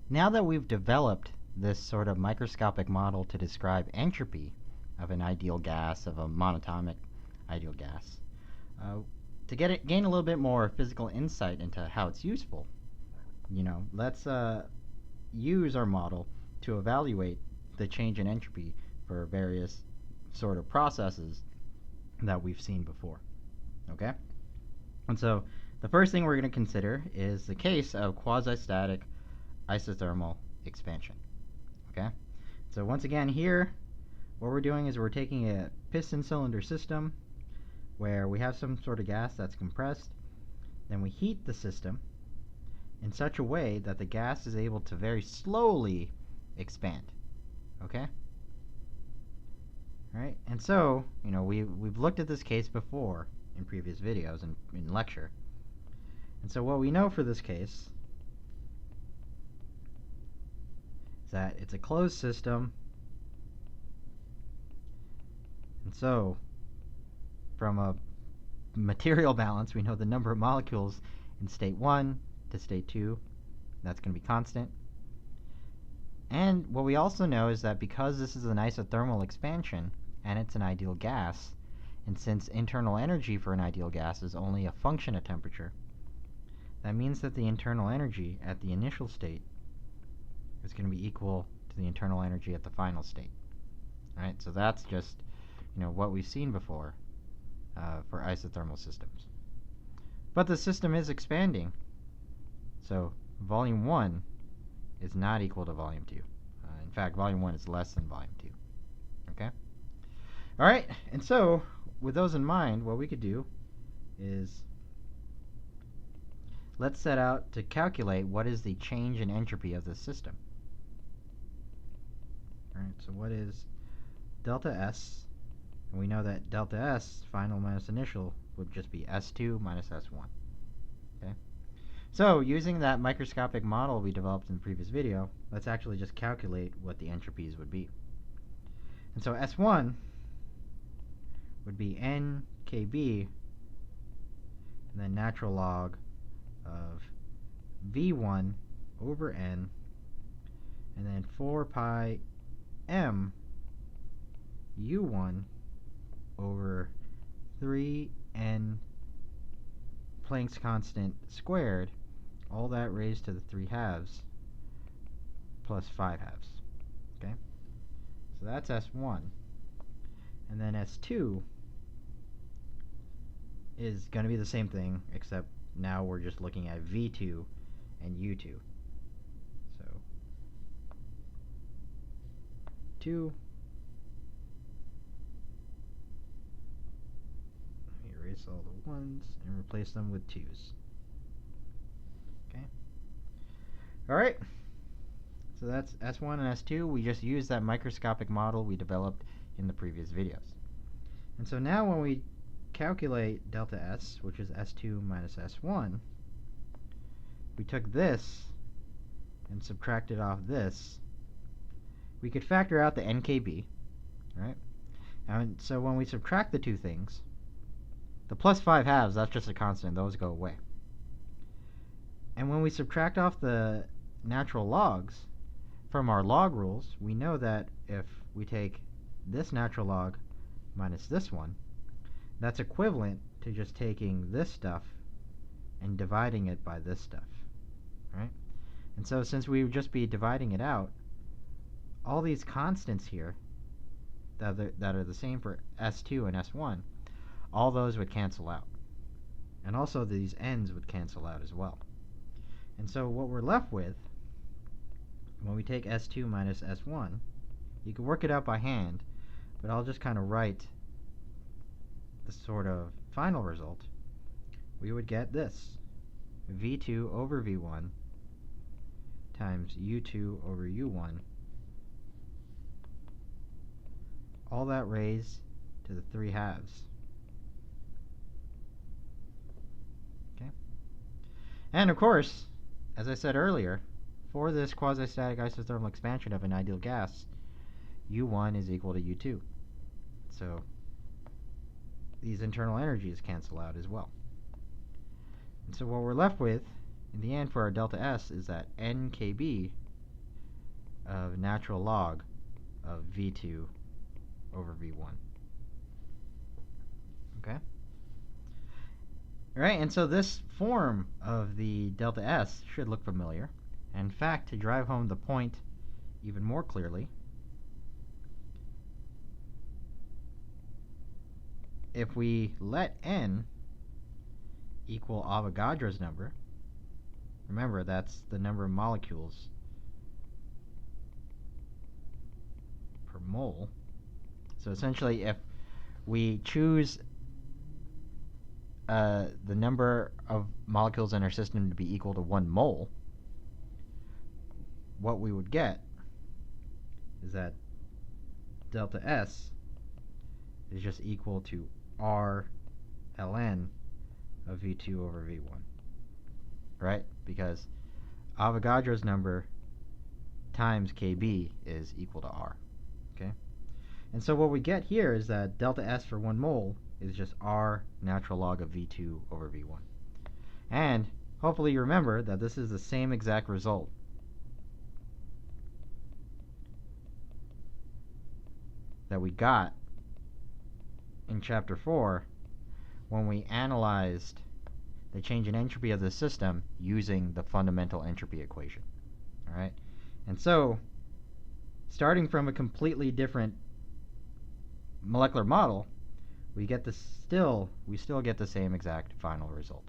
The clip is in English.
Now that we've developed this sort of microscopic model to describe entropy of an ideal gas, of a monatomic ideal gas, to gain a little bit more physical insight into how it's useful, let's use our model to evaluate the change in entropy for various sort of processes that we've seen before. Okay? And so the first thing we're going to consider is the case of quasi-static isothermal expansion. Okay? So once again here, what we're doing is we're taking a piston cylinder system where we have some sort of gas that's compressed. Then we heat the system in such a way that the gas is able to very slowly expand. Okay? Right? And so, we've looked at this case before in previous videos and in lecture. And so what we know for this case is that it's a closed system. And so, from a material balance, we know the number of molecules in state 1 to state 2. That's going to be constant. And what we also know is that because this is an isothermal expansion, and it's an ideal gas, and since internal energy for an ideal gas is only a function of temperature, that means that the internal energy at the initial state is going to be equal to the internal energy at the final state. Right? So that's just what we've seen before for isothermal systems. But the system is expanding, so volume 1 is not equal to volume 2. In fact, volume 1 is less than volume 2. Okay? All right, and so with those in mind, what we could do is let's set out to calculate what is the change in entropy of this system. All right, so what is delta S? And we know that delta S, final minus initial, would just be S2 minus S1. Okay? So using that microscopic model we developed in the previous video, let's actually just calculate what the entropies would be. And so S1 would be NKB, and then natural log of V1 over N, and then 4 pi M U1 over 3n Planck's constant squared, all that raised to the 3 halves plus 5 halves. Okay? So that's S1. And then S2 is going to be the same thing, except now we're just looking at V2 and U2. So 2. Let me erase all the 1s and replace them with 2s. Okay? Alright. So that's S1 and S2. We just used that microscopic model we developed in the previous videos. And so now when we calculate delta S, which is S2 minus S1, we took this and subtracted off this. We could factor out the NKB, right? And so when we subtract the two things, the plus 5 halves, that's just a constant. Those go away. And when we subtract off the natural logs from our log rules, we know that if we take this natural log minus this one, that's equivalent to just taking this stuff and dividing it by this stuff, right? And so since we would just be dividing it out, all these constants here that are the same for S2 and S1, all those would cancel out. And also these n's would cancel out as well. And so what we're left with, when we take S2 minus S1, you can work it out by hand, but I'll just kind of write the sort of final result. We would get this, V2 over V1 times U2 over U1, all that raised to the 3 halves. Okay? And of course, as I said earlier, for this quasi-static isothermal expansion of an ideal gas, U1 is equal to U2. So these internal energies cancel out as well. And so what we're left with in the end for our delta S is that NKB of natural log of V2 over V1. Okay? All right, and so this form of the delta S should look familiar. In fact, to drive home the point even more clearly, if we let n equal Avogadro's number, remember that's the number of molecules per mole. So essentially, if we choose the number of molecules in our system to be equal to 1 mole, what we would get is that delta S is just equal to R ln of V2 over V1, right? Because Avogadro's number times Kb is equal to R, okay? And so what we get here is that delta S for 1 mole is just R natural log of V2 over V1. And hopefully you remember that this is the same exact result that we got in Chapter 4 when we analyzed the change in entropy of the system using the fundamental entropy equation. All right? And so, starting from a completely different molecular model, we still get the same exact final result.